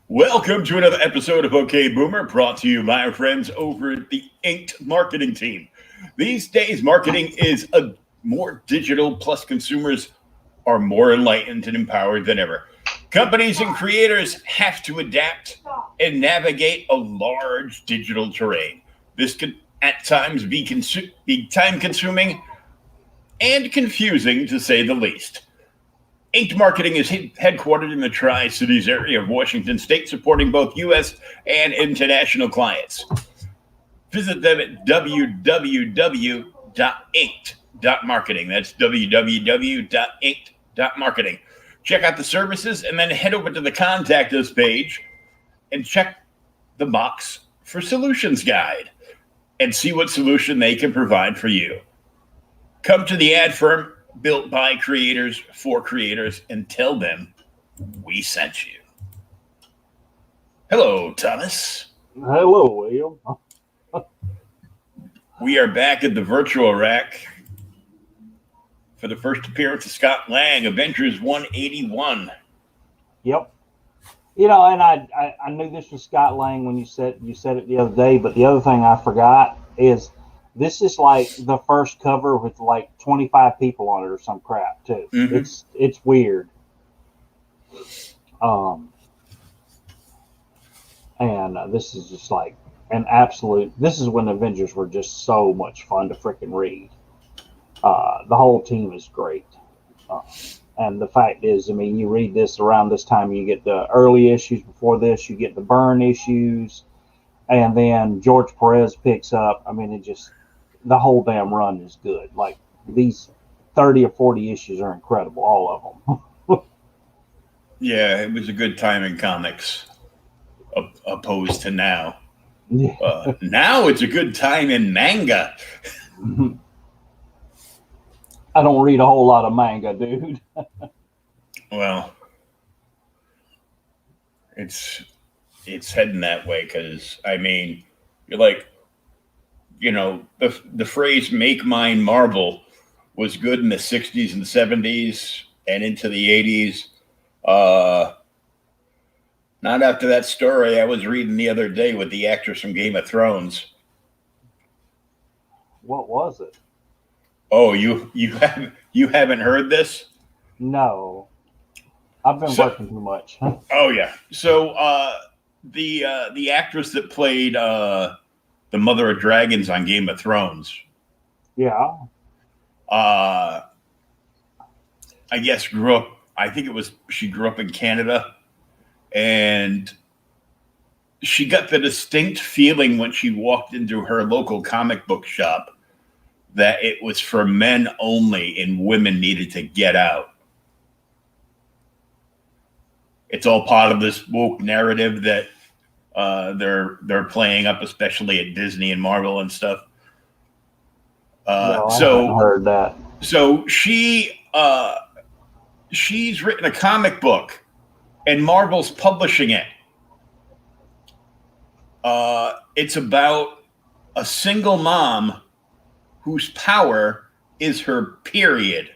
Welcome to another episode of OK Boomer, brought to you by our friends over at the Inked Marketing Team. These days, marketing is a more digital, plus consumers are more enlightened and empowered than ever. Companies and creators have to adapt and navigate a large digital terrain. This can at times be time consuming and confusing to say the least. Inked Marketing is headquartered in the Tri Cities area of Washington State, supporting both U.S. and international clients. Visit them at www.inked.marketing. That's www.inked.marketing. Check out the services and then head over to the Contact Us page and check the box for Solutions Guide and see what solution they can provide for you. Come to the ad firm built by creators for creators and tell them we sent you. Hello, Thomas. Hello, William. We are back at the virtual rack for the first appearance of Scott Lang, Avengers 181. Yep. You know, and I knew this was Scott Lang when you said it the other day, but the other thing I forgot is this is like the first cover with like 25 people on it or some crap too. Mm-hmm. It's weird. And this is just like an absolute. This is when Avengers were just so much fun to freaking read. The whole team is great. And the fact is, I mean, you read this around this time, you get the early issues. Before this, you get the Byrne issues, and then George Perez picks up. I mean, the whole damn run is good. Like these 30 or 40 issues are incredible, all of them. Yeah, it was a good time in comics, opposed to now. Yeah. Now it's a good time in manga. I don't read a whole lot of manga, dude. Well, it's heading that way because I mean, you're like, you know, the phrase "make mine Marvel" was good in the '60s and '70s and into the '80s. Not after that story I was reading the other day with the actress from Game of Thrones. What was it? Oh, you haven't heard this? No, I've been working too much. Oh yeah. So the actress that played the Mother of Dragons on Game of Thrones. Yeah. I guess she grew up in Canada, and she got the distinct feeling when she walked into her local comic book shop that it was for men only and women needed to get out. It's all part of this woke narrative that they're playing up, especially at Disney and Marvel and stuff. No, I haven't heard that. So she's written a comic book, and Marvel's publishing it. It's about a single mom whose power is her period.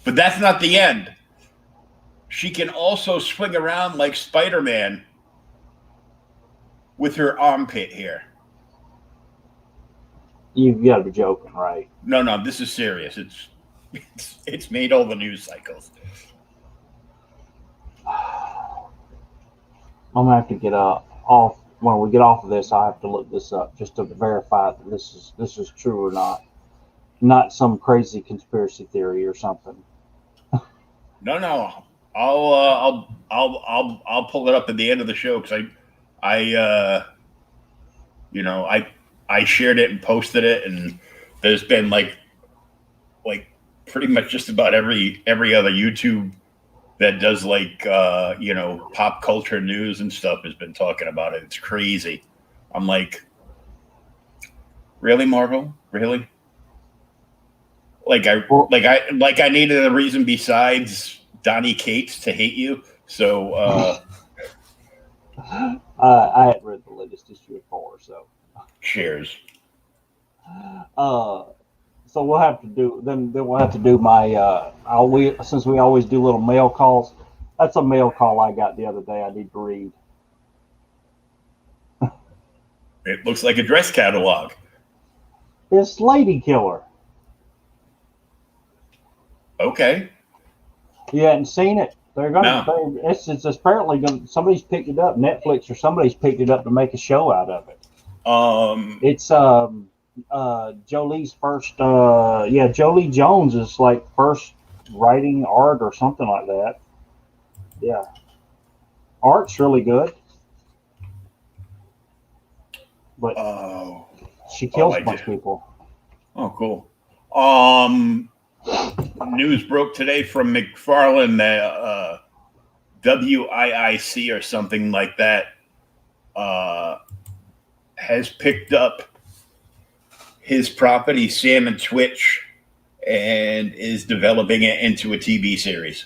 But that's not the end. She can also swing around like Spider-Man with her armpit hair. You've got to be joking, right? No, this is serious. It's made all the news cycles. I'm gonna have to get off. When we get off of this, I have to look this up just to verify that this is true or not some crazy conspiracy theory or something. No. I'll pull it up at the end of the show because I shared it and posted it, and there's been like pretty much just about every other YouTube that does pop culture news and stuff has been talking about it. It's crazy. I'm like, really, Marvel? Really? I needed a reason besides Donnie Cates to hate you. So I hadn't read the latest issue of 4, so cheers. So we'll have to do then. Then we'll have to do my. Since we always do little mail calls. That's a mail call I got the other day. I need to read. It looks like a dress catalog. It's Lady Killer. Okay. You hadn't seen it? They're gonna. No. It's apparently going. Somebody's picked it up. Netflix or somebody's picked it up to make a show out of it. It's Jolie's first. Jolie Jones is like first writing art or something like that. Yeah, art's really good, but she kills a bunch of people. Oh, cool. News broke today from McFarlane that WIIC or something like that has picked up his property, Sam and Twitch, and is developing it into a TV series.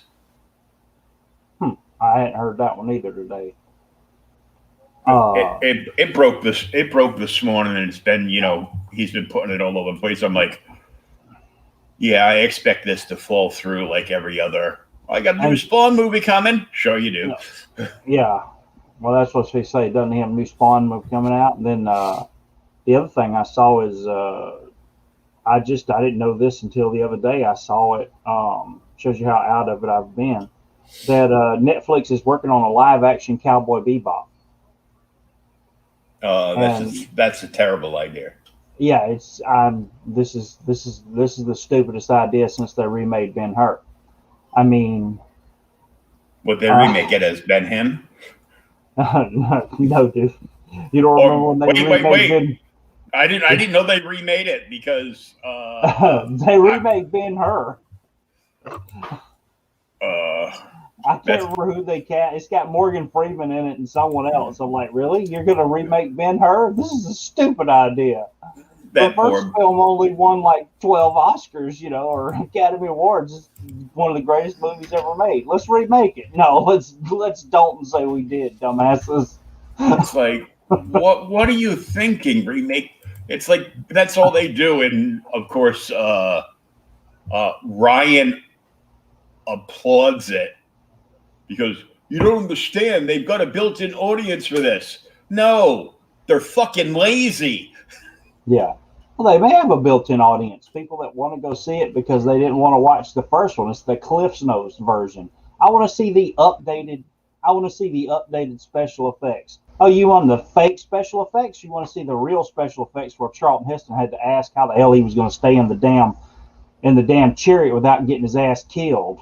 I hadn't heard that one either today. It broke this. It broke this morning, and it's been, he's been putting it all over the place. I'm like, yeah, I expect this to fall through like every other. I got a new Spawn movie coming. Sure, you do. Yeah. Well, that's what they say. Doesn't he have a new Spawn movie coming out? And then the other thing I saw is I didn't know this until the other day. I saw it. Shows you how out of it I've been. That Netflix is working on a live action Cowboy Bebop. That's a terrible idea. Yeah, it's this is the stupidest idea since they remade Ben-Hur. I mean, would they remake it as Ben-Hur? No, dude. You don't remember when they remade Ben? I didn't know they remade it because they remade Ben-Hur. I can't remember who they cast. It's got Morgan Freeman in it and someone else. I'm like, really? You're going to remake Ben-Hur? This is a stupid idea. The first film only won like 12 Oscars, or Academy Awards. It's one of the greatest movies ever made. Let's remake it. No, let's Dalton say we did, dumbasses. It's like, what are you thinking? Remake? It's like that's all they do, and of course, Ryan applauds it because you don't understand. They've got a built-in audience for this. No, they're fucking lazy. Yeah. Well, they may have a built-in audience. People that want to go see it because they didn't want to watch the first one. It's the Cliff's Notes version. I want to see the updated special effects. Oh, you want the fake special effects? You want to see the real special effects where Charlton Heston had to ask how the hell he was going to stay in the damn chariot without getting his ass killed.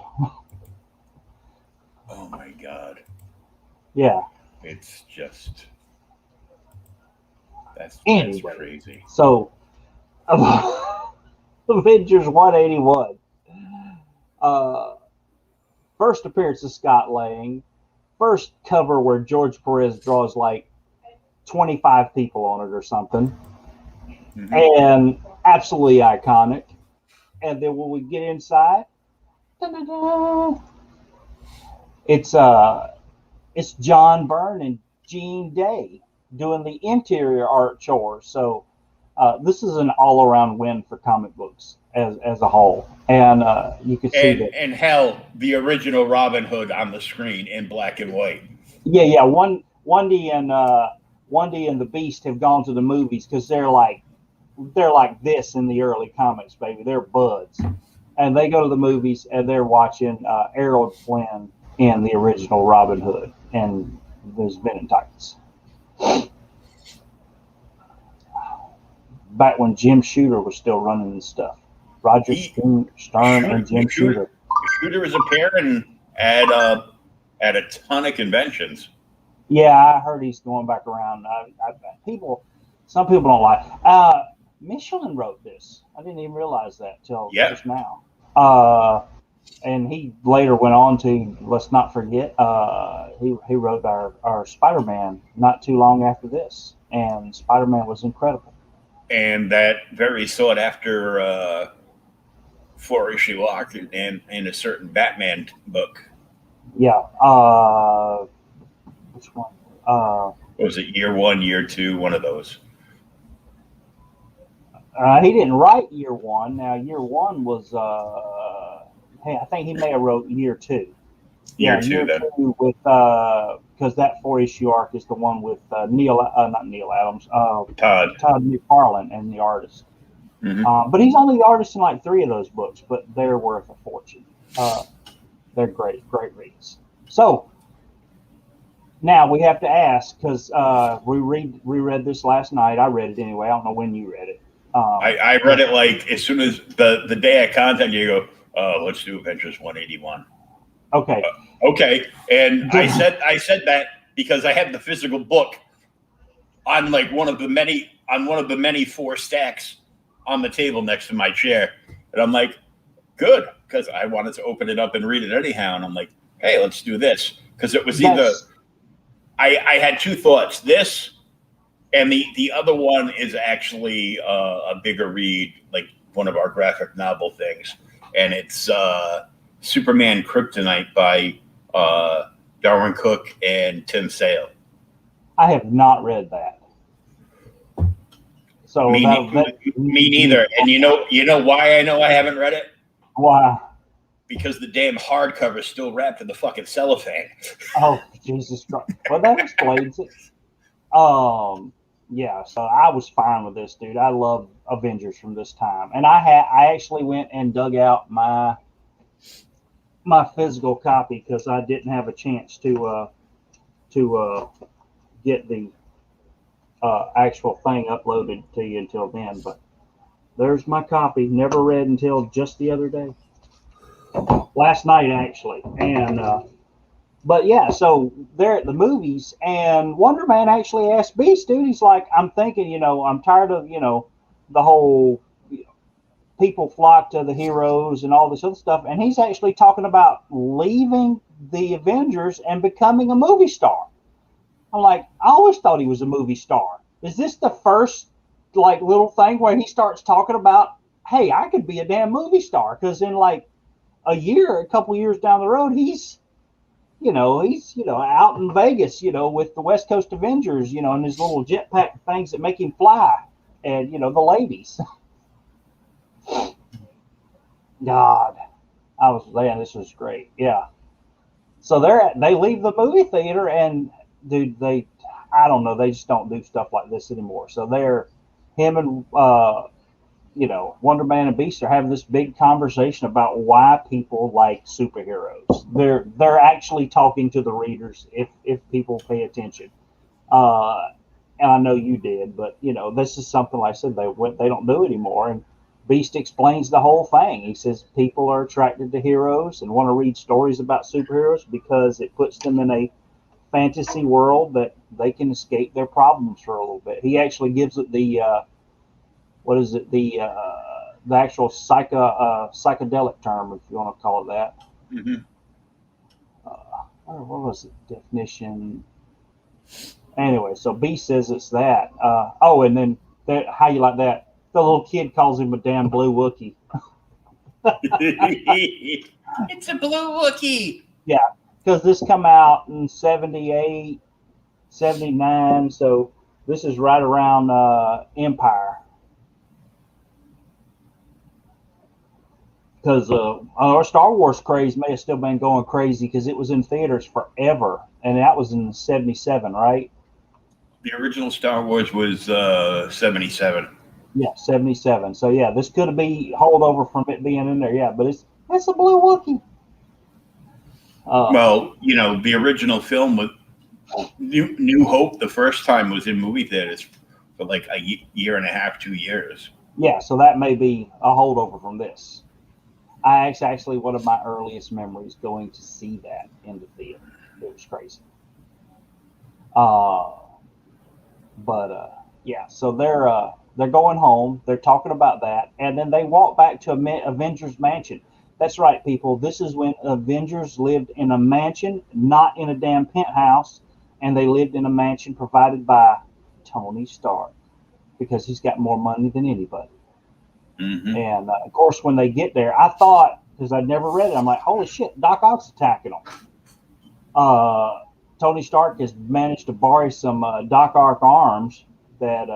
Oh my God. Yeah. It's just that's crazy. So Avengers 181. First appearance of Scott Lang. First cover where George Perez draws like 25 people on it or something. Mm-hmm. And absolutely iconic. And then when we get inside, it's John Byrne and Gene Day doing the interior art chores. So this is an all-around win for comic books as a whole. And you can see that. And hell, the original Robin Hood on the screen in black and white. Yeah. Wendy and the Beast have gone to the movies because they're like this in the early comics, baby. They're buds. And they go to the movies and they're watching Errol Flynn in the original Robin Hood and there's Men in Tights. Back when Jim Shooter was still running this stuff. Roger Stern and Jim Shooter. Shooter was appearing at a ton of conventions. Yeah, I heard he's going back around. Some people don't like. Michelin wrote this. I didn't even realize that till just now. And he later went on to, let's not forget, he wrote our Spider-Man not too long after this, and Spider-Man was incredible. And that very sought after 4-issue arc and a certain Batman book. Yeah. Which one? Was it year 1, year 2? One of those. He didn't write year one. Now, year one was, hey, I think he may have wrote year two. Year Yeah, two, year then. two with, because that 4 issue arc is the one with not Neil Adams, Todd. Todd McFarlane and the artist. Hmm. But he's only the artist in like 3 of those books, but they're worth a fortune. They're great, great reads. So now we have to ask because we reread this last night. I read it anyway. I don't know when you read it. I read it like as soon as the day I contacted you, go, let's do Avengers 181. Okay. Okay, and I said that because I have the physical book on like one of the many 4 stacks on the table next to my chair, and I'm like, good, because I wanted to open it up and read it anyhow, and I'm like, hey, let's do this because it was either I had 2 thoughts, this and the other one is actually a bigger read, like one of our graphic novel things, and it's Superman Kryptonite by Darwin Cook and Tim Sale. I have not read that. So me neither. And you know why I know I haven't read it? Why? Because the damn hardcover is still wrapped in the fucking cellophane. Oh, Jesus Christ! Well, that explains it. Yeah. So I was fine with this, dude. I love Avengers from this time, and I actually went and dug out my physical copy because I didn't have a chance to get the actual thing uploaded to you until then. But there's my copy. Never read until just the other day, last night actually. And but yeah, so they're at the movies, and Wonder Man actually asked Beast, dude. He's like, I'm thinking, I'm tired of the whole people flock to the heroes and all this other stuff, and he's actually talking about leaving the Avengers and becoming a movie star. I'm like, I always thought he was a movie star. Is this the first like little thing where he starts talking about, hey, I could be a damn movie star? Because in like a couple years down the road, he's out in Vegas, with the West Coast Avengers, and his little jetpack things that make him fly, and the ladies. God, I was man, this was great. Yeah. So they leave the movie theater, and dude, I don't know, they just don't do stuff like this anymore. So him and Wonder Man and Beast are having this big conversation about why people like superheroes. They're actually talking to the readers if people pay attention. And I know you did, but this is something like I said they don't do anymore. And Beast explains the whole thing. He says people are attracted to heroes and want to read stories about superheroes because it puts them in a fantasy world that they can escape their problems for a little bit. He actually gives it the what is it, the actual psychedelic term, if you want to call it that. Mm-hmm. What was the definition? Anyway, so B says it's that. And then how you like that? The little kid calls him a damn blue Wookie. It's a blue Wookie. Yeah, because this come out in 78, 79, so this is right around Empire. Because our Star Wars craze may have still been going crazy because it was in theaters forever, and that was in 77, right? The original Star Wars was 77. Yeah, 77. So yeah, this could be holdover from it being in there. Yeah, but it's a blue Wookie. Well, the original film with New Hope, the first time was in movie theaters for like a year and a half, 2 years. Yeah, so that may be a holdover from this. It's actually one of my earliest memories going to see that in the theater. It was crazy. Yeah, so they're going home. They're talking about that, and then they walk back to Avengers Mansion. That's right, people. This is when Avengers lived in a mansion, not in a damn penthouse, and they lived in a mansion provided by Tony Stark because he's got more money than anybody. Mm-hmm. And of course, when they get there, I thought, because I'd never read it, I'm like, holy shit, Doc Ock's attacking Them. Tony Stark has managed to borrow some Doc Ock arms that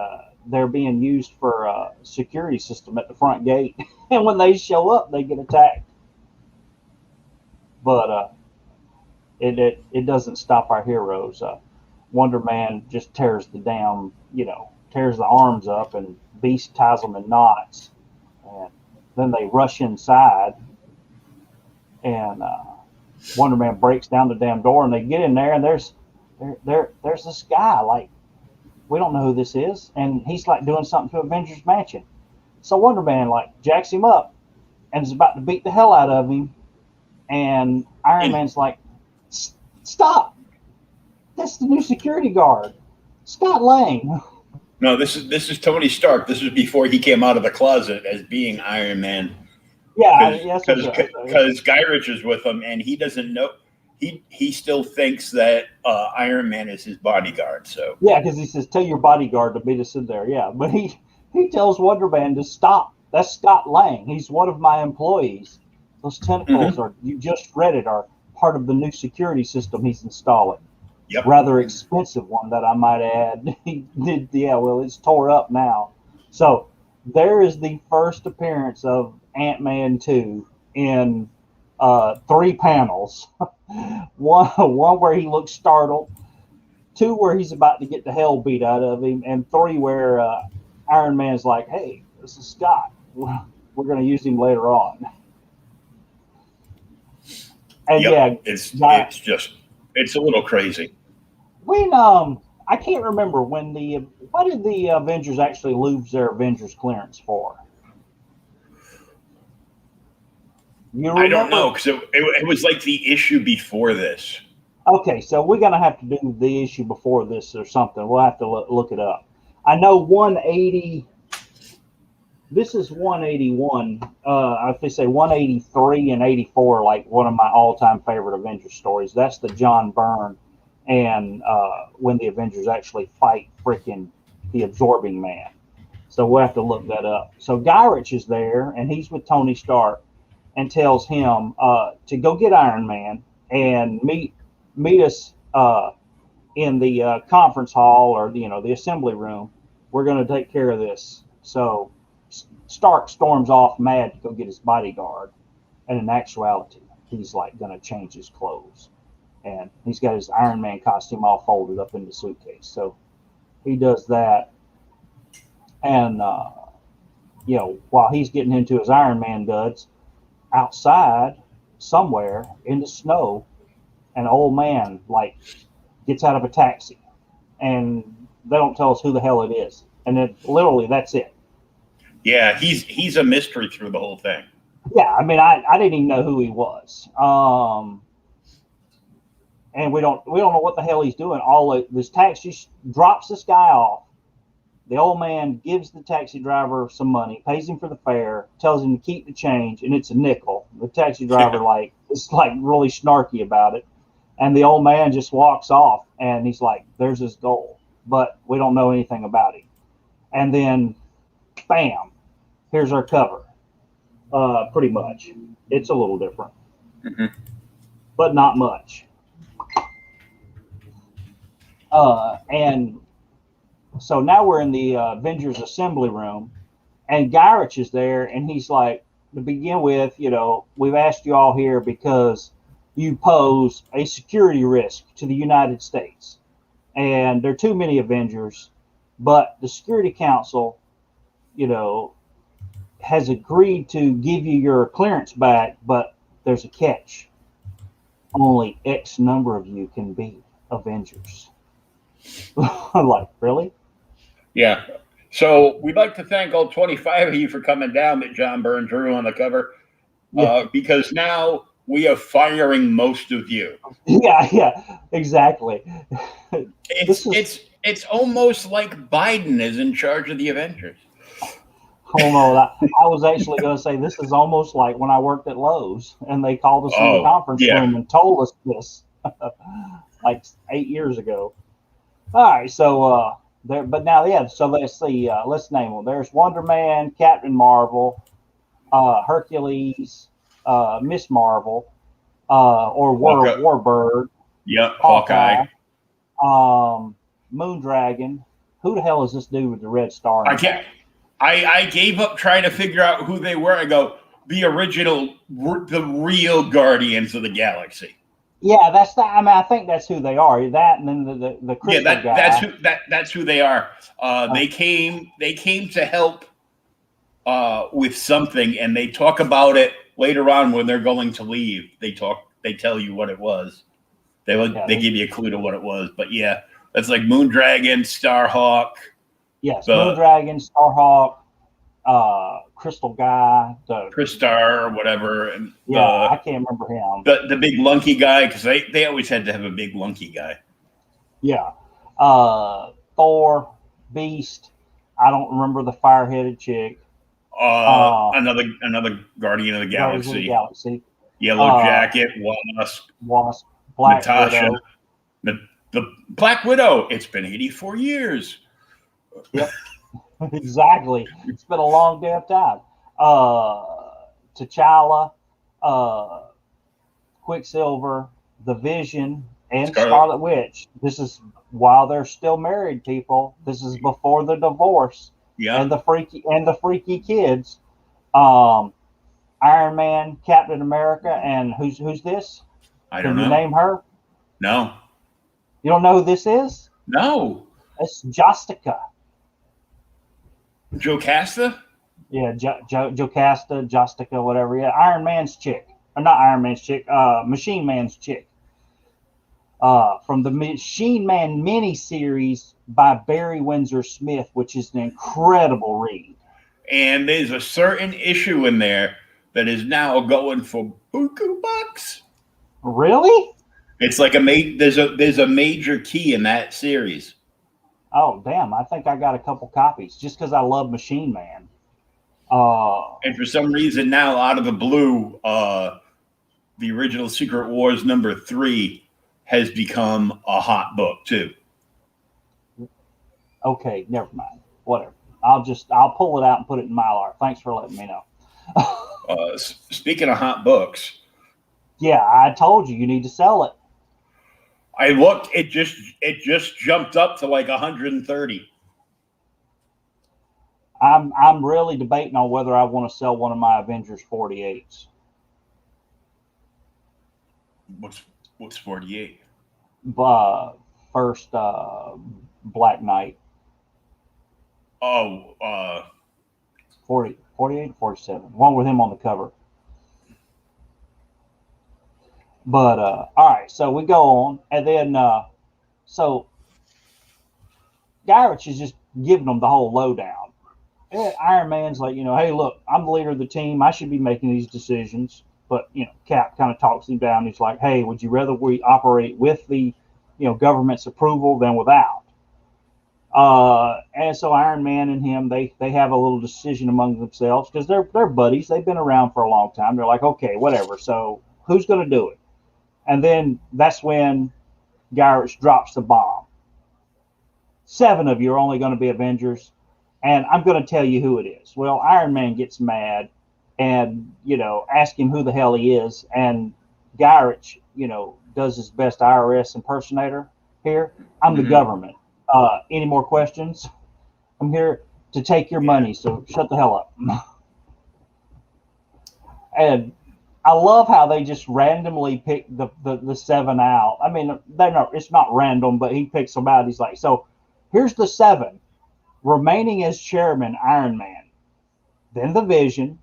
they're being used for a security system at the front gate, and when they show up, they get attacked. But it doesn't stop our heroes. Wonder Man just tears tears the arms up, and Beast ties them in knots, and then they rush inside, and Wonder Man breaks down the damn door, and they get in there, and there's this guy, like, we don't know who this is, and he's like doing something to Avengers Mansion. So Wonder Man like jacks him up and is about to beat the hell out of him, and Iron Man's like, "Stop! That's the new security guard, Scott Lang." No, this is Tony Stark. This was before he came out of the closet as being Iron Man. Yeah, because Guy Ritchie is with him, and he doesn't know. He still thinks that Iron Man is his bodyguard. So yeah, because he says, "Tell your bodyguard to meet us in there." Yeah, but he tells Wonder Man to stop. That's Scott Lang. He's one of my employees. Those tentacles are, you just read it, are part of the new security system he's installing. Yep. Rather expensive one, that I might add. He did, yeah. Well, it's tore up now. So there is the first appearance of Ant-Man 2 in 3 panels. one where he looks startled, 2 where he's about to get the hell beat out of him, and 3 where Iron Man's like, "Hey, this is Scott. We're going to use him later on." And it's a little crazy. When I can't remember why did the Avengers actually lose their Avengers clearance for? I don't know, because it was like the issue before this. Okay, so we're gonna have to do the issue before this or something. We'll have to look it up. I know 180. This is 181. If they say 183 and 84, like one of my all-time favorite Avengers stories. That's the John Byrne and when the Avengers actually fight freaking the Absorbing Man. So we'll have to look that up. So Guy Ritchie is there, and he's with Tony Stark, and tells him to go get Iron Man and meet us in the conference hall, or the assembly room. We're going to take care of this. So Stark storms off mad to go get his bodyguard, and in actuality, he's like going to change his clothes, and he's got his Iron Man costume all folded up in the suitcase. So he does that, and while he's getting into his Iron Man duds, outside somewhere in the snow, an old man like gets out of a taxi, and they don't tell us who the hell it is, and then literally that's it. Yeah, he's a mystery through the whole thing. Yeah, I mean, I didn't even know who he was, and we don't know what the hell he's doing. This taxi drops this guy off. The old man gives the taxi driver some money, pays him for the fare, tells him to keep the change, and it's a nickel. The taxi driver is really snarky about it, and the old man just walks off, and he's like, "There's his goal," but we don't know anything about him. And then, bam, here's our cover. Pretty much, it's a little different, but not much. And so now we're in the Avengers assembly room, and Guy Ritchie is there, and he's like, to begin with, we've asked you all here because you pose a security risk to the United States, and there are too many Avengers, but the Security Council, has agreed to give you your clearance back, but there's a catch. Only X number of you can be Avengers. I'm like, really? Yeah. So we'd like to thank all 25 of you for coming down that John Byrne drew on the cover, because now we are firing most of you. Yeah, exactly. It's almost like Biden is in charge of the Avengers. Oh no, I was actually going to say this is almost like when I worked at Lowe's and they called us in the conference room and told us this like 8 years ago. All right, so so let's see. Let's name them. There's Wonder Man, Captain Marvel, Hercules, Miss Marvel, or Warbird. Yep, Hawkeye. Moondragon, who the hell is this dude with the red star? I can't. I gave up trying to figure out who they were. I go, the original, the real Guardians of the Galaxy. Yeah, that's that. I mean, I think that's who they are. That and then the crystal guy. That's who they are. They came to help with something, and they talk about it later on when they're going to leave. They tell you what it was. They give you a clue to what it was. But yeah, that's like Moondragon, Starhawk. Yes, Moondragon, Starhawk, Crystal Guy, Crystar or whatever, and I can't remember him. The big lunky guy, because they always had to have a big lunky guy. Yeah, Thor, Beast. I don't remember the fire-headed chick. Another Guardian of the Galaxy. Yellow Jacket, Wasp, Black Natasha, Widow. The Black Widow. It's been 84 years. Yep. Exactly. It's been a long damn time. T'Challa, Quicksilver, the Vision, and Scarlet Witch. This is while they're still married, people. This is before the divorce. Yeah. And the freaky kids. Iron Man, Captain America, and who's this? I don't know. Can you name her? No. You don't know who this is? No. It's Jostica. Jocasta? Yeah, Jocasta, Jostica, whatever. Yeah, Iron Man's chick. Or not Iron Man's chick, Machine Man's chick. From the Machine Man miniseries by Barry Windsor Smith, which is an incredible read. And there's a certain issue in there that is now going for buku bucks. Really? It's like there's a major key in that series. Oh, damn. I think I got a couple copies just because I love Machine Man. And for some reason now, out of the blue, the original Secret Wars #3 has become a hot book, too. Okay, never mind. Whatever. I'll pull it out and put it in Mylar. Thanks for letting me know. Speaking of hot books. Yeah, I told you need to sell it. I looked, it just jumped up to like 130. I'm really debating on whether I want to sell one of my Avengers 48s. What's 48? First Black Knight. Oh, 48, 47. One with him on the cover. But all right, so we go on, and then so Garrett is just giving them the whole lowdown. And Iron Man's like, hey, look, I'm the leader of the team. I should be making these decisions. But Cap kind of talks him down. He's like, hey, would you rather we operate with the government's approval than without? And so Iron Man and him, they have a little decision among themselves because they're buddies. They've been around for a long time. They're like, okay, whatever. So who's going to do it? And then that's when Garrett drops the bomb. 7 of you are only going to be Avengers, and I'm going to tell you who it is. Well, Iron Man gets mad and, ask him who the hell he is. And Garrett, does his best IRS impersonator here. I'm the government. Any more questions? I'm here to take your money, so shut the hell up. And I love how they just randomly pick the 7 out. I mean, it's not random, but he picks them out. He's like, so here's the 7 remaining as chairman, Iron Man, then the Vision.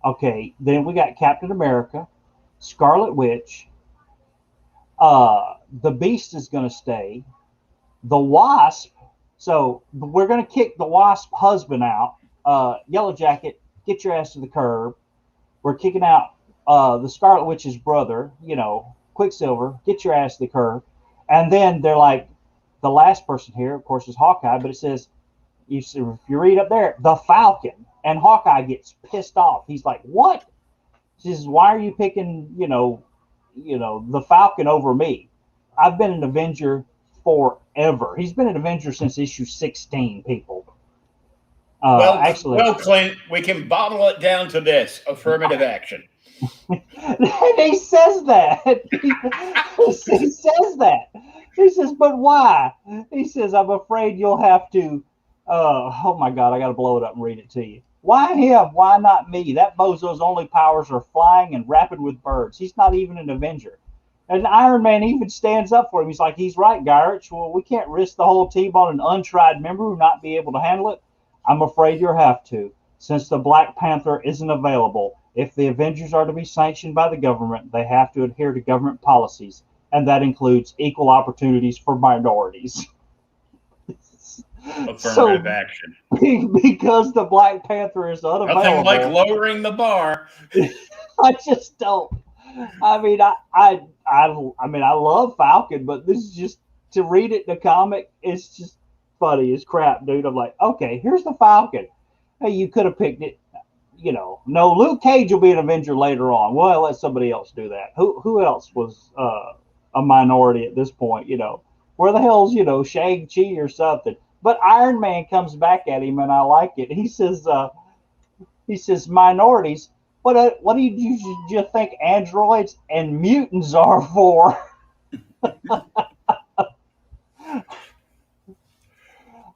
Okay, then we got Captain America, Scarlet Witch. The Beast is going to stay. The Wasp. So we're going to kick the Wasp husband out. Yellow Jacket, get your ass to the curb. We're kicking out the Scarlet Witch's brother, Quicksilver, get your ass to the curb. And then they're like, the last person here, of course, is Hawkeye, but it says, if you read up there, the Falcon. And Hawkeye gets pissed off. He's like, what? She says, why are you picking, the Falcon over me? I've been an Avenger forever. He's been an Avenger since issue 16, people. Well, Clint, we can bottle it down to this: affirmative action. And he says that. He says that. He says, but why? He says, I'm afraid you'll have to. Oh my God, I got to blow it up and read it to you. Why him? Why not me? That bozo's only powers are flying and rapping with birds. He's not even an Avenger. And Iron Man even stands up for him. He's like, he's right, Garrett. Well, we can't risk the whole team on an untried member who not be able to handle it. I'm afraid you'll have to, since the Black Panther isn't available. If the Avengers are to be sanctioned by the government, they have to adhere to government policies, and that includes equal opportunities for minorities. Affirmative action. Because the Black Panther is unavailable. Nothing like lowering the bar. I just don't. I mean, I mean, I love Falcon, but this is just to read it in the comic. It's just funny as crap, dude. I'm like, okay, here's the Falcon. Hey, you could have picked it. You know, no, Luke Cage will be an Avenger later on. Well, let somebody else do that. Who else was a minority at this point? You know, where the hell's Shang-Chi or something? But Iron Man comes back at him, and I like it. He says minorities. What do you think androids and mutants are for?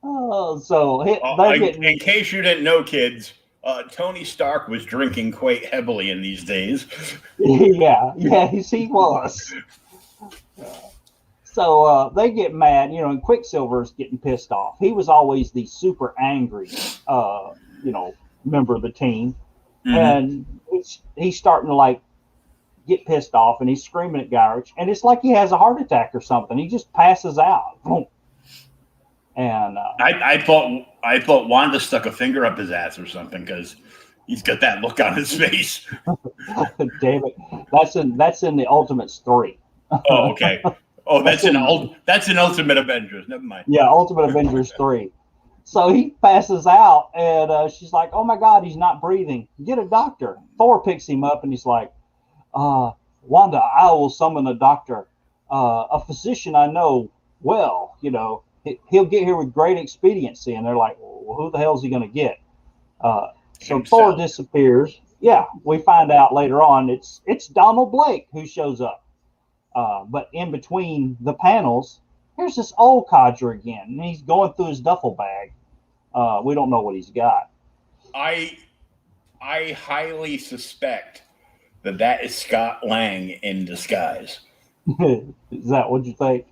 Oh, so in case you didn't know, kids, Tony Stark was drinking quite heavily in these days. Yeah, he was. So they get mad, and Quicksilver's getting pissed off. He was always the super angry, member of the team. Mm-hmm. And he's starting to get pissed off, and he's screaming at Garrett, and it's like he has a heart attack or something. He just passes out. And I thought Wanda stuck a finger up his ass or something, because he's got that look on his face. Damn it, that's in the Ultimates 3. Oh, okay. Oh, that's an Ultimate Avengers. Never mind. Yeah, Ultimate Avengers 3. So he passes out, and she's like, oh, my God, he's not breathing. Get a doctor. Thor picks him up, and he's like, Wanda, I will summon a doctor, a physician I know well. He'll get here with great expediency. And they're like, well, who the hell is he going to get? So Thor disappears. Yeah, we find out later on it's Donald Blake who shows up. But in between the panels, here's this old codger again, and he's going through his duffel bag. We don't know what he's got. I highly suspect that is Scott Lang in disguise. Is that what you think?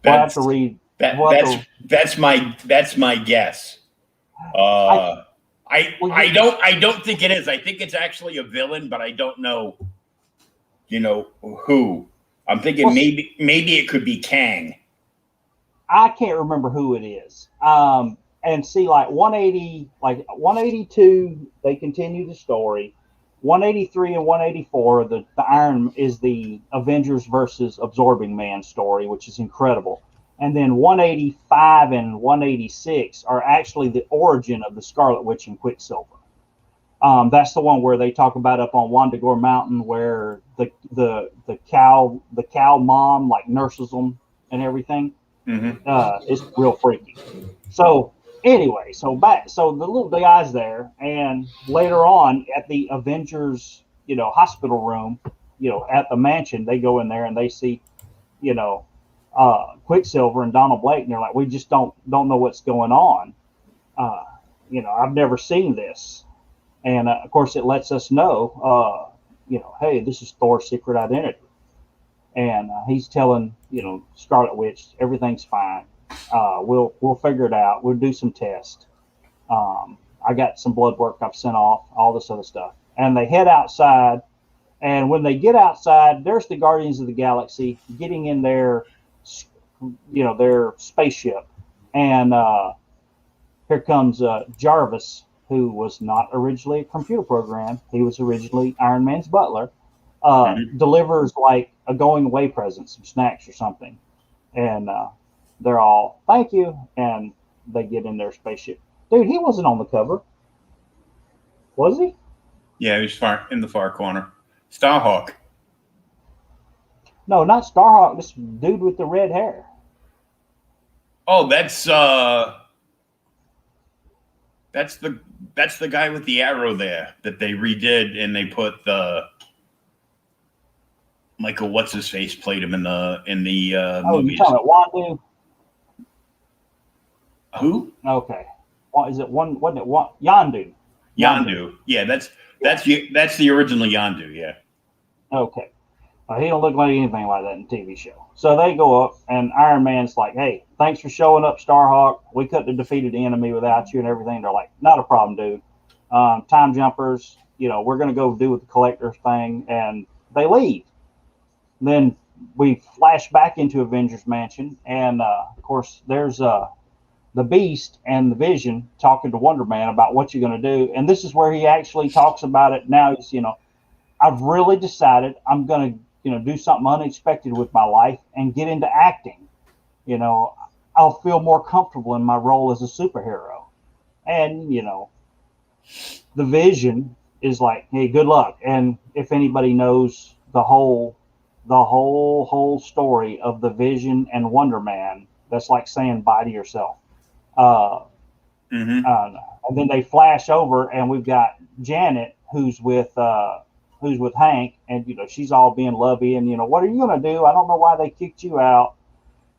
We'll have to read. That's my guess. I don't think it is. I think it's actually a villain, but I don't know. Who? I'm thinking maybe it could be Kang. I can't remember who it is. And see, 182, they continue the story. 183 and 184, the Iron is the Avengers versus Absorbing Man story, which is incredible. And then 185 and 186 are actually the origin of the Scarlet Witch and Quicksilver. That's the one where they talk about up on Wandagore Mountain, where the cow mom nurses them and everything. Mm-hmm. It's real freaky. So anyway, so the little guy's there, and later on at the Avengers, hospital room, at the mansion, they go in there and they see, Quicksilver and Donald Blake, and they're like, we just don't know what's going on. I've never seen this. And of course, it lets us know, hey, this is Thor's secret identity. And he's telling, Scarlet Witch, everything's fine. We'll figure it out. We'll do some tests. I got some blood work I've sent off, all this other stuff. And they head outside. And when they get outside, there's the Guardians of the Galaxy getting in their spaceship. And here comes Jarvis, who was not originally a computer program. He was originally Iron Man's butler. Delivers a going away present, some snacks or something. And they're all, thank you. And they get in their spaceship. Dude, he wasn't on the cover. Was he? Yeah, he was in the far corner. Starhawk. No, not Starhawk. This dude with the red hair. Oh, that's the guy with the arrow there that they redid, and they put the Michael, what's his face played him in the Oh, you're movies. talking about Wandu? Who? Okay. What is it? One wasn't it? One Yandu. Yondu. Yeah, that's the original Yondu. Yeah. Okay. He don't look like anything like that in the TV show. So they go up, and Iron Man's like, "Hey, thanks for showing up, Starhawk. We couldn't have defeated the enemy without you and everything." They're like, "Not a problem, dude. Time jumpers. We're gonna go do the collector thing," and they leave. Then we flash back into Avengers Mansion, and of course, there's the Beast and the Vision talking to Wonder Man about what you're going to do. And this is where he actually talks about it. Now he's, I've really decided I'm going to, do something unexpected with my life and get into acting. I'll feel more comfortable in my role as a superhero. And, the Vision is like, hey, good luck. And if anybody knows the whole story of the Vision and Wonder Man, that's like saying bye to yourself. Mm-hmm. And then they flash over, and we've got Janet, who's with Hank, and she's all being lovey, and what are you gonna do? I don't know why they kicked you out.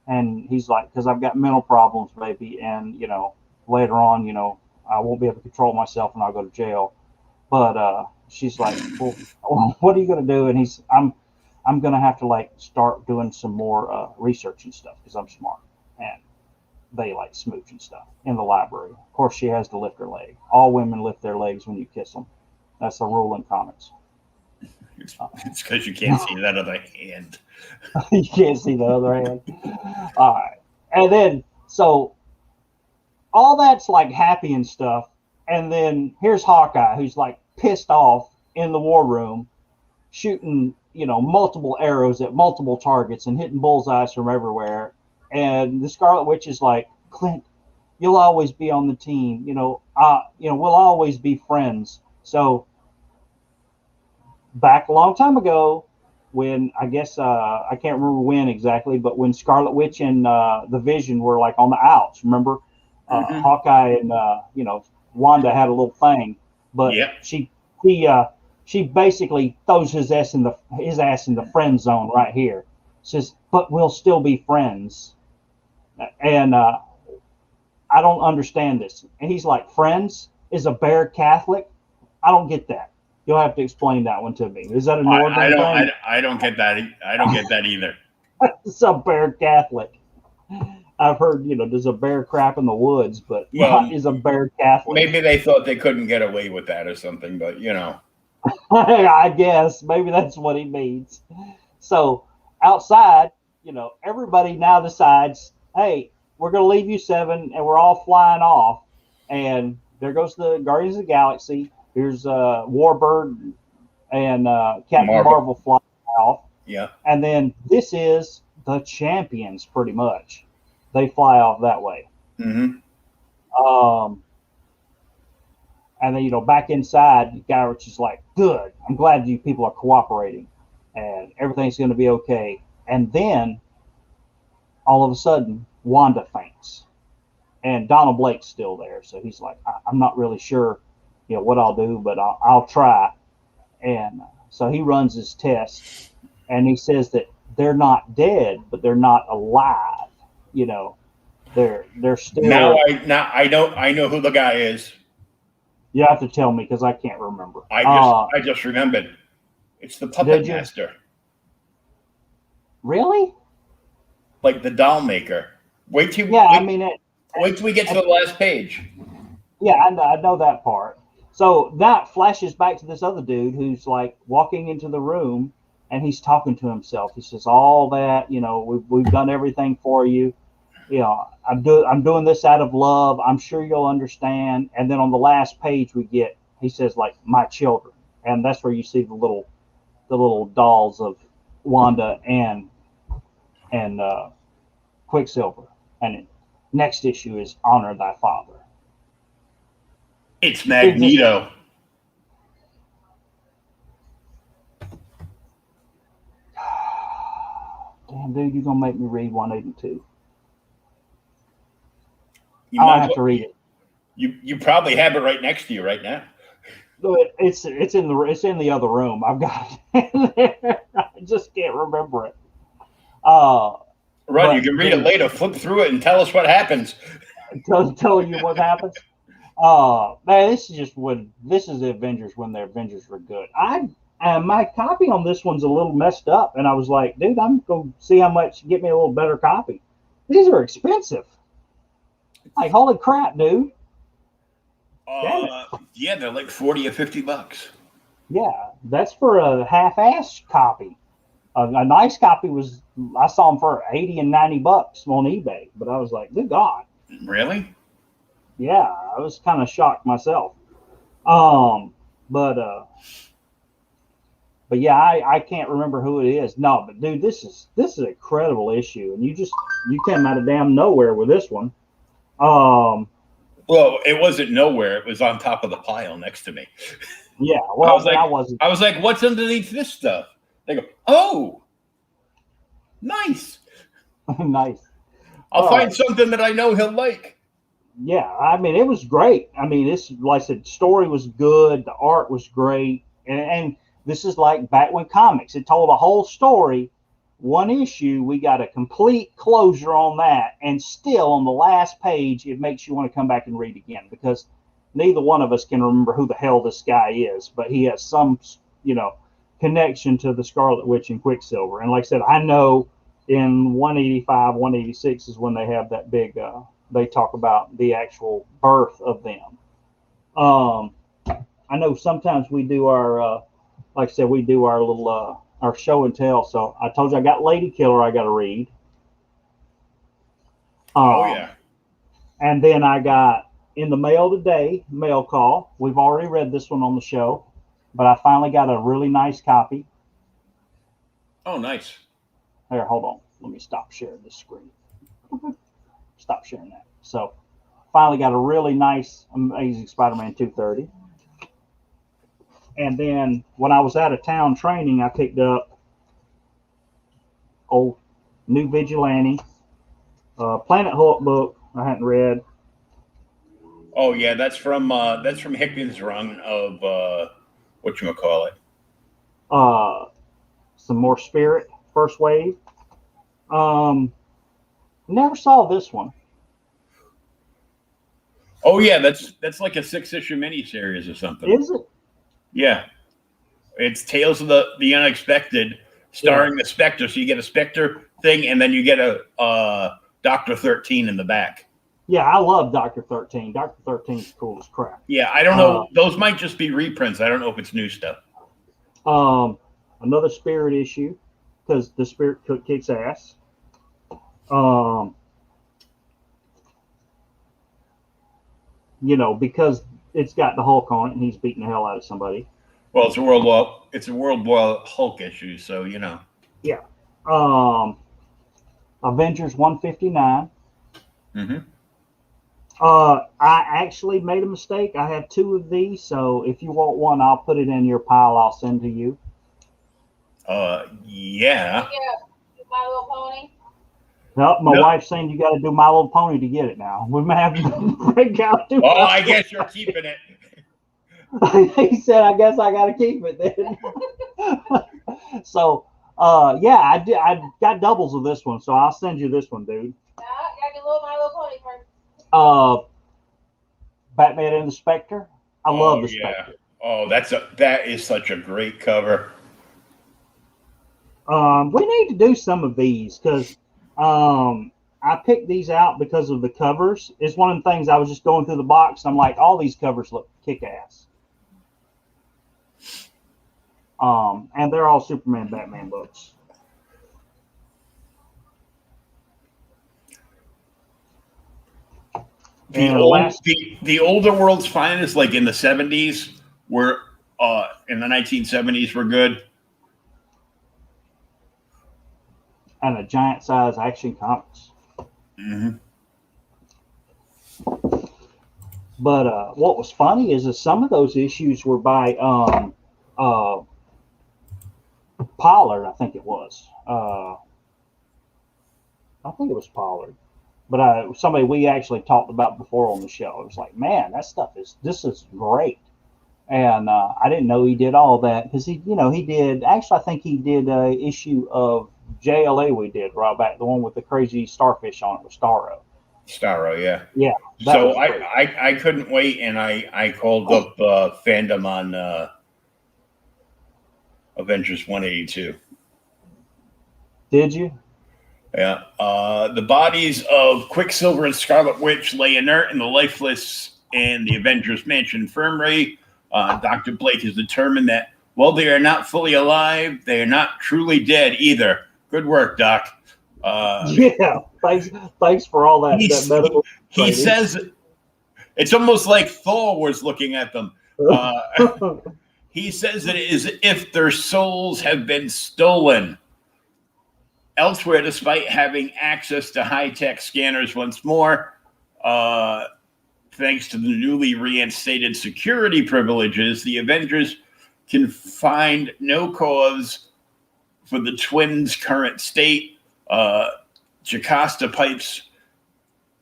And he's like, because I've got mental problems, baby, and later on, I won't be able to control myself, and I'll go to jail. But she's like, well, what are you gonna do? And I'm gonna have to like start doing some more research and stuff because I'm smart. And they like smooch and stuff in the library. Of course, she has to lift her leg. All women lift their legs when you kiss them. That's the rule in comics. It's because you can't see that other hand. You can't see the other hand. All right. And then, so all that's like happy and stuff. And then here's Hawkeye, who's like pissed off in the war room, shooting, multiple arrows at multiple targets and hitting bullseyes from everywhere. And the Scarlet Witch is like, Clint, you'll always be on the team. We'll always be friends. So back a long time ago, when I guess I can't remember when exactly, but when Scarlet Witch and the Vision were like on the outs, remember? Mm-hmm. Hawkeye and Wanda had a little thing, but Yep. she basically throws his ass in the friend zone right here. Says, but we'll still be friends. And I don't understand this. And he's like, friends? Is a bear Catholic? I don't get that. You'll have to explain that one to me. Is that a northern thing? I don't get that. I don't get that either. It's a bear Catholic. I've heard, there's a bear crap in the woods, but not is a bear Catholic. Maybe they thought they couldn't get away with that or something, but I guess maybe that's what he means. So outside, everybody now decides, hey, we're going to leave you seven, and we're all flying off. And there goes the Guardians of the Galaxy. Here's Warbird and Captain Marvel flying off. Yeah. And then this is the Champions, pretty much. They fly off that way. Mm-hmm. And then, back inside, Gyrich is like, good. I'm glad you people are cooperating. And everything's going to be okay. And then, all of a sudden, Wanda faints. And Donald Blake's still there. So he's like, I'm not really sure, what I'll do, but I'll try. And so he runs his test. And he says that they're not dead, but they're not alive. They're still. I know who the guy is. You have to tell me because I can't remember. I just remembered. It's the puppet master. Really? Like the doll maker. Wait till we get to the last page. Yeah, I know that part. So that flashes back to this other dude who's like walking into the room and he's talking to himself. He says, all that, we've done everything for you. I'm doing this out of love. I'm sure you'll understand. And then on the last page he says like, my children. And that's where you see the little dolls of Wanda and Quicksilver. And next issue is Honor Thy Father. It's Magneto. Damn, dude, you're going to make me read 182. I don't have to read it. You probably have it right next to you right now. It's in the other room. I've got it. I just can't remember it. Run, you But can read it dude, later. Flip through it and tell us what happens. tell you what happens. Man, this is the Avengers when the Avengers were good. My copy on this one's a little messed up, and I was like, dude, I'm going to see how much get me a little better copy. These are expensive. Like, holy crap, dude. Damn it. Yeah, they're like 40 or $50. Yeah, that's for a half-ass copy. A nice copy I saw them for 80 and $90 on eBay, but I was like, good God. Really? Yeah, I was kind of shocked myself. Um, but yeah, I can't remember who it is. No, but dude, this is an incredible issue, and you came out of damn nowhere with this one. Well, it wasn't nowhere. It was on top of the pile next to me. Yeah, I well, was like, I wasn't. I was like, what's underneath this stuff? They go, oh, nice. Nice. I'll find something that I know he'll like. Yeah, I mean, it was great. I mean, this, like I said, story was good, the art was great, and this is like back when comics, it told a whole story, one issue, we got a complete closure on that, and still on the last page, it makes you want to come back and read again because neither one of us can remember who the hell this guy is, but he has some, connection to the Scarlet Witch and Quicksilver. And like I said, I know in 185, 186 is when they have that big. They talk about the actual birth of them. I know sometimes we do our, like I said, we do our little our show and tell. So I told you I got Lady Killer. I got to read. Oh yeah. And then I got in the mail today, mail call. We've already read this one on the show, but I finally got a really nice copy. Oh, nice. Here, hold on. Let me stop sharing this screen. Stop sharing that. So, finally got a really nice, Amazing Spider-Man 230. And then when I was out of town training, I picked up old New Vigilante, Planet Hulk book I hadn't read. Oh yeah, that's from Hickman's run of whatchamacallit. Some more Spirit, First Wave. Never saw this one. Oh yeah, that's like a 6-issue miniseries or something. Is it? Yeah, it's Tales of the Unexpected, starring the Spectre. So you get a Spectre thing, and then you get a Dr. 13 in the back. Yeah, I love Dr. 13. Dr. 13 is cool as crap. Yeah, I don't know. Those might just be reprints. I don't know if it's new stuff. Another Spirit issue because the Spirit kicks ass. Because it's got the Hulk on it and he's beating the hell out of somebody. Well, it's a World War Hulk issue, so Yeah. Avengers 159. Mm-hmm. I actually made a mistake. I have 2 of these, so if you want one, I'll put it in your pile. I'll send to you. Yeah. Yeah, My Little Pony. No, my wife's saying you got to do My Little Pony to get it now. We may have to break out. I guess you're keeping it. He said, "I guess I got to keep it then." So, yeah, I got doubles of this one, so I'll send you this one, dude. Got your little My Little Pony first. Batman and the Spectre. I love the Spectre. Oh, that is such a great cover. We need to do some of these because I picked these out because of the covers. It's one of the things I was just going through the box. I'm like, all these covers look kick ass. And they're all Superman, Batman books. The older World's Finest, like in the 70s, were in the 1970s were good. And a giant size Action Comics. Mm-hmm. But what was funny is that some of those issues were by Pollard, I think it was. I think it was Pollard. But somebody we actually talked about before on the show. It was like, man, this is great. And I didn't know he did all that because he did. Actually, I think he did a issue of JLA we did right back, the one with the crazy starfish on it with Starro. Starro, yeah. Yeah, that So was great. I couldn't wait, and I called up fandom on Avengers 182. Did you? Yeah. The bodies of Quicksilver and Scarlet Witch lay inert and lifeless in the Avengers Mansion infirmary. Dr. Blake has determined that while they are not fully alive, they are not truly dead either. Good work, Doc. Yeah. Thanks for all that medical he training. says it's almost like Thor was looking at them. He says it is if their souls have been stolen. Elsewhere, despite having access to high-tech scanners once more, thanks to the newly reinstated security privileges, the Avengers can find no cause for the twins' current state. Jocasta pipes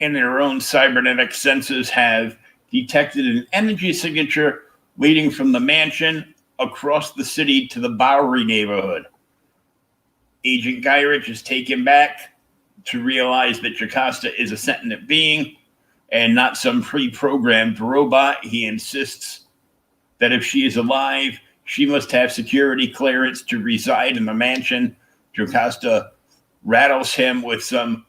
in their own cybernetic senses have detected an energy signature leading from the mansion across the city to the Bowery neighborhood. Agent Gyrich is taken back to realize that Jocasta is a sentient being and not some pre-programmed robot. He insists that if she is alive, she must have security clearance to reside in the mansion. Jocasta rattles him with some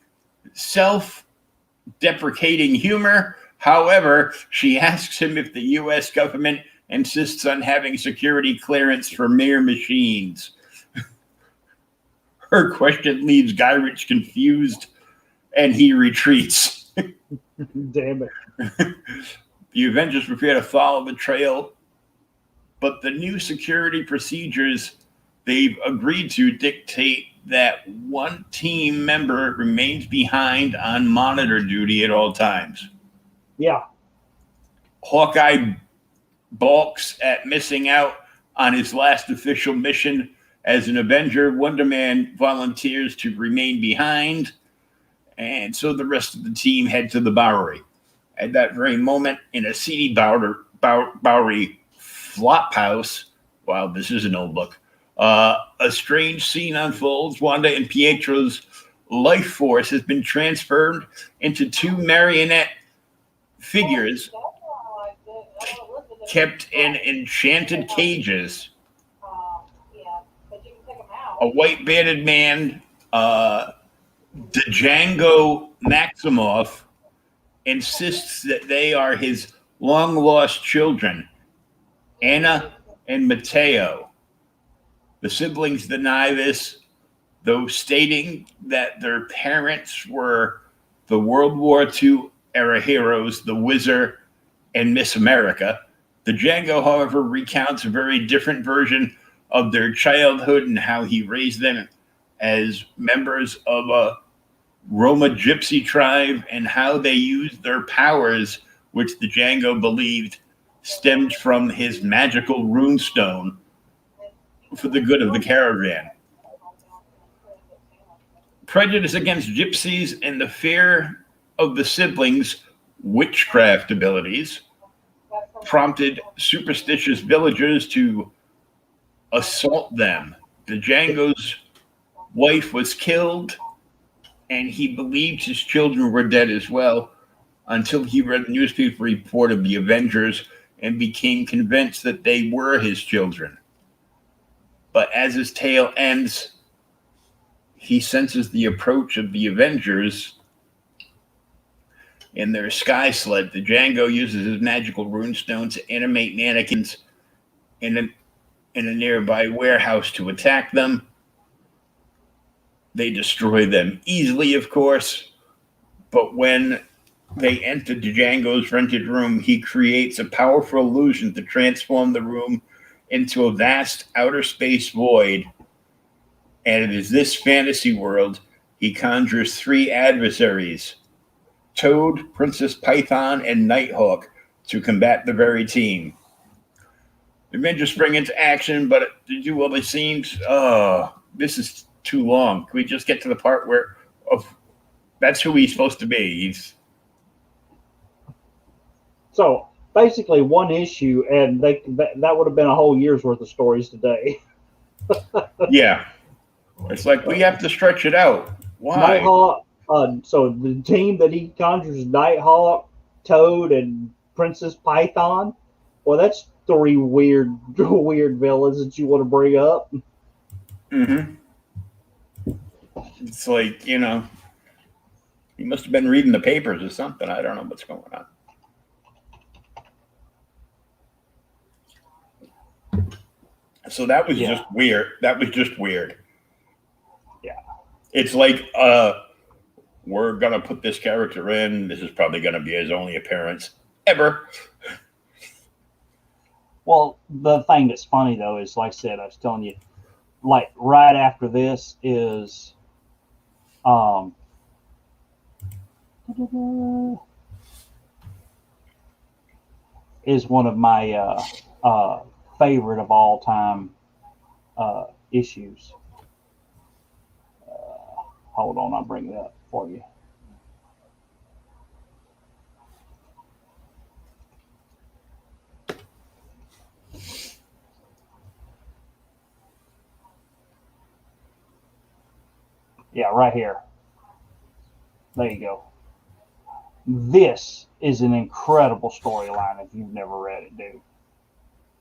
self-deprecating humor. However, she asks him if the U.S. government insists on having security clearance for mere machines. Her question leaves Gyrich confused, and he retreats. Damn it. The Avengers prepare to follow the trail, but the new security procedures they've agreed to dictate that one team member remains behind on monitor duty at all times. Yeah. Hawkeye balks at missing out on his last official mission as an Avenger. Wonder Man volunteers to remain behind, and so the rest of the team head to the Bowery. At that very moment, in a seedy Bowery flop house, wow, this is an old book, a strange scene unfolds. Wanda and Pietro's life force has been transferred into two marionette figures kept in enchanted cages. A white bearded man, Django Maximoff, insists that they are his long lost children, Anna and Mateo. The siblings deny this, though stating that their parents were the World War II era heroes, the Wizard and Miss America. The Django, however, recounts a very different version of their childhood and how he raised them as members of a Roma gypsy tribe and how they used their powers, which the Django believed stemmed from his magical runestone, for the good of the caravan. Prejudice against gypsies and the fear of the siblings' witchcraft abilities prompted superstitious villagers to assault them. The Django's wife was killed, and he believed his children were dead as well until he read a newspaper report of the Avengers and became convinced that they were his children. But as his tale ends, he senses the approach of the Avengers in their sky sled. The Django uses his magical runestone to animate mannequins in a nearby warehouse to attack them. They destroy them easily, of course, but when they enter Django's rented room, he creates a powerful illusion to transform the room into a vast outer space void. And it is this fantasy world he conjures three adversaries, Toad, Princess Python, and Nighthawk, to combat the very team. The Avengers spring into action, but to do all the scenes, this is too long. Can we just get to the part where that's who he's supposed to be? So basically one issue, and that would have been a whole year's worth of stories today. Yeah. It's like we have to stretch it out. Why? Nighthawk. So the team that he conjures: Nighthawk, Toad, and Princess Python. Well, that's three weird villains that you want to bring up. Mm-hmm. It's like, you know, he must have been reading the papers or something. I don't know what's going on. So that was just weird. That was just weird. Yeah. It's like, we're going to put this character in. This is probably going to be his only appearance ever. Well, the thing that's funny, though, is, like I said, I was telling you, like, right after this is one of my favorite of all time issues. Hold on, I'll bring it up for you. Yeah, right here. There you go. This is an incredible storyline if you've never read it, dude.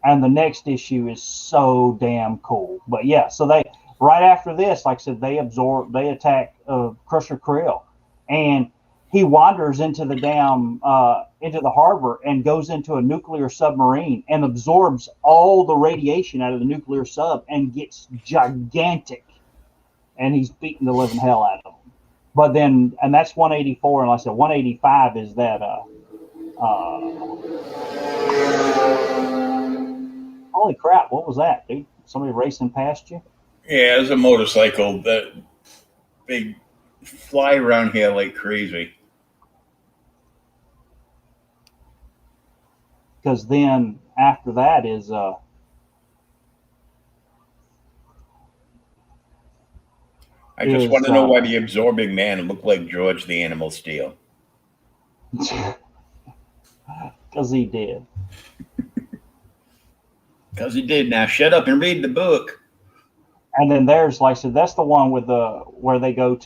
And the next issue is so damn cool. But yeah, so they right after this, like I said, they attack Crusher Krill, and he wanders into the into the harbor and goes into a nuclear submarine and absorbs all the radiation out of the nuclear sub and gets gigantic, and he's beating the living hell out of them. But then, and that's 184, and like I said, 185 is that holy crap, what was that, dude? Somebody racing past you? Yeah, it's a motorcycle that they fly around here like crazy. Because then after that is I just want to know why the absorbing man looked like George the Animal Steel. Because he did. Because he did. Now shut up and read the book. And then there's, like I said, that's the one with where they go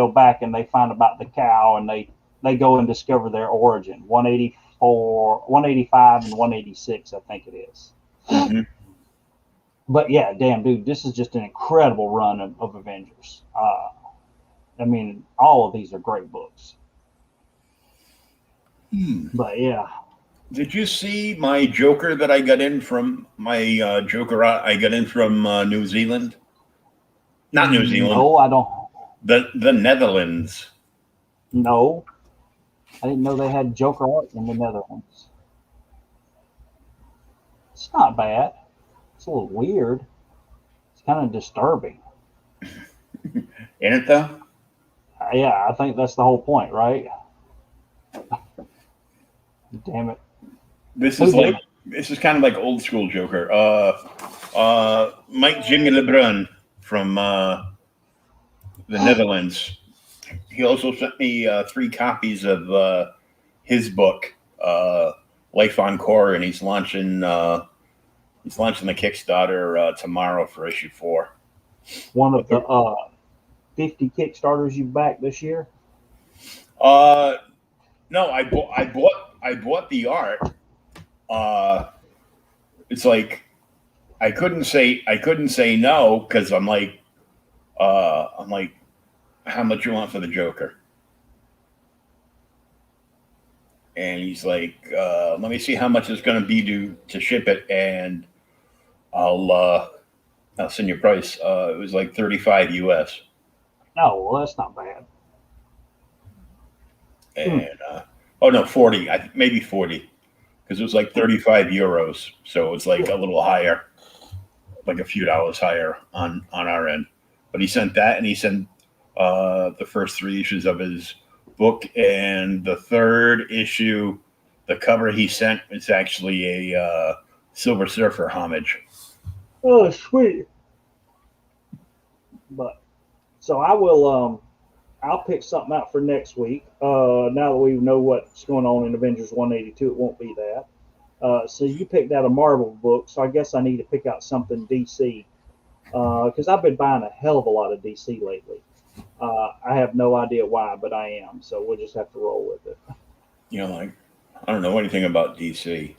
back and they find about the cow, and they go and discover their origin. 184, 185, and 186, I think it is. Mm-hmm. But yeah, damn, dude, this is just an incredible run of Avengers. I mean, all of these are great books. But yeah. Did you see my Joker that I got in from I got in from New Zealand? Not New Zealand. No, I don't. The Netherlands. No, I didn't know they had Joker art in the Netherlands. It's not bad. It's a little weird. It's kind of disturbing. Ain't it though? Yeah, I think that's the whole point, right? Damn it. This is kind of like old school Joker. Mike Jimmy Lebrun from the Netherlands. He also sent me 3 copies of his book, Life Encore, and he's launching the Kickstarter tomorrow for issue 4. One of the 50 Kickstarters you backed this year? No, I bought the art. It's like I couldn't say no, because I'm like, how much you want for the Joker? And he's like, let me see how much it's going to be to ship it, and I'll send you a price. It was like $35 US. Oh, well, that's not bad. And oh no, 40, maybe 40, because it was like 35 euros. So it's like a little higher, like a few dollars higher on our end. But he sent that, and he sent the first 3 issues of his book, and the 3rd issue, the cover he sent is actually a Silver Surfer homage. Oh, sweet. But so I will I'll pick something out for next week. Now that we know what's going on in Avengers 182, it won't be that. So you picked out a Marvel book, so I guess I need to pick out something DC because I've been buying a hell of a lot of DC lately. I have no idea why, but I am. So we'll just have to roll with it. You know, like I don't know anything about DC.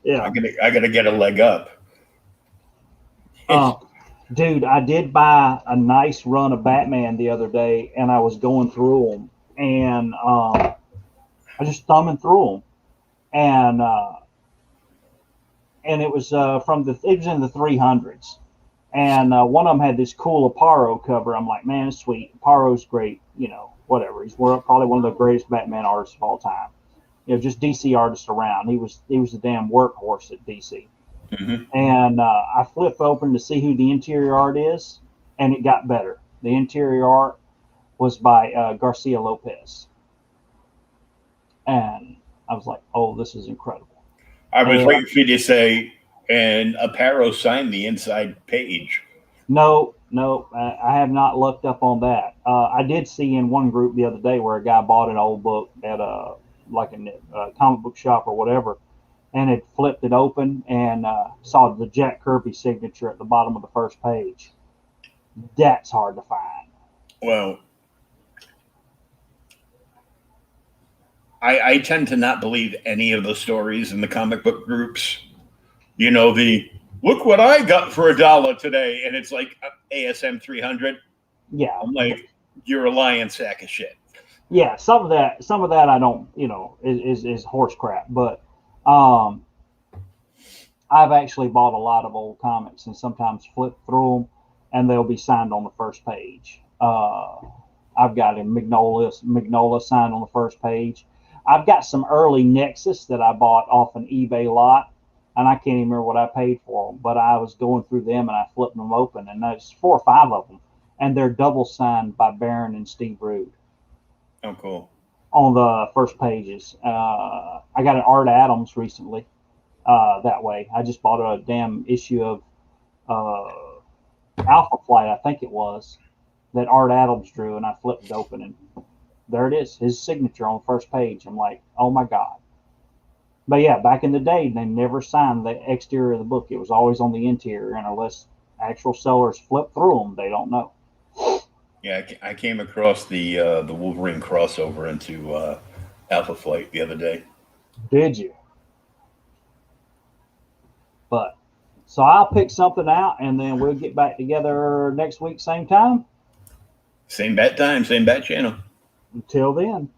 Yeah. I gotta get a leg up. Dude, I did buy a nice run of Batman the other day, and I was going through them, and I just thumbing through them, and it was it was in the 300s, and one of them had this cool Aparo cover. I'm like, man, it's sweet. Aparo's great, whatever. He's probably one of the greatest Batman artists of all time. Just DC artists around. He was the damn workhorse at DC. Mm-hmm. And I flipped open to see who the interior art is, and it got better. The interior art was by Garcia Lopez, and I was like, "Oh, this is incredible." I was waiting for you to say, and Aparo signed the inside page. No, I have not looked up on that. I did see in one group the other day where a guy bought an old book at a comic book shop or whatever, and had flipped it open and saw the Jack Kirby signature at the bottom of the first page. That's hard to find. Well, I tend to not believe any of the stories in the comic book groups. The look what I got for $1 today, and it's like ASM 300. Yeah, I'm like, you're a lying sack of shit. Yeah, some of that I don't, is horse crap. But I've actually bought a lot of old comics and sometimes flip through them, and they'll be signed on the first page. I've got a Magnola signed on the first page. I've got some early Nexus that I bought off an eBay lot, and I can't even remember what I paid for them. But I was going through them and I flipped them open, and there's 4 or 5 of them, and they're double signed by Baron and Steve Rude. Oh, cool. On the first pages. I got an Art Adams recently that way. I just bought a damn issue of Alpha Flight, I think it was, that Art Adams drew, and I flipped it open, and there it is, his signature on the first page. I'm like, oh my God. But yeah, back in the day, they never signed the exterior of the book. It was always on the interior, and unless actual sellers flip through them, they don't know. Yeah, I came across the Wolverine crossover into Alpha Flight the other day. Did you? But so I'll pick something out, and then we'll get back together next week, same time. Same bat time, same bat channel. Until then.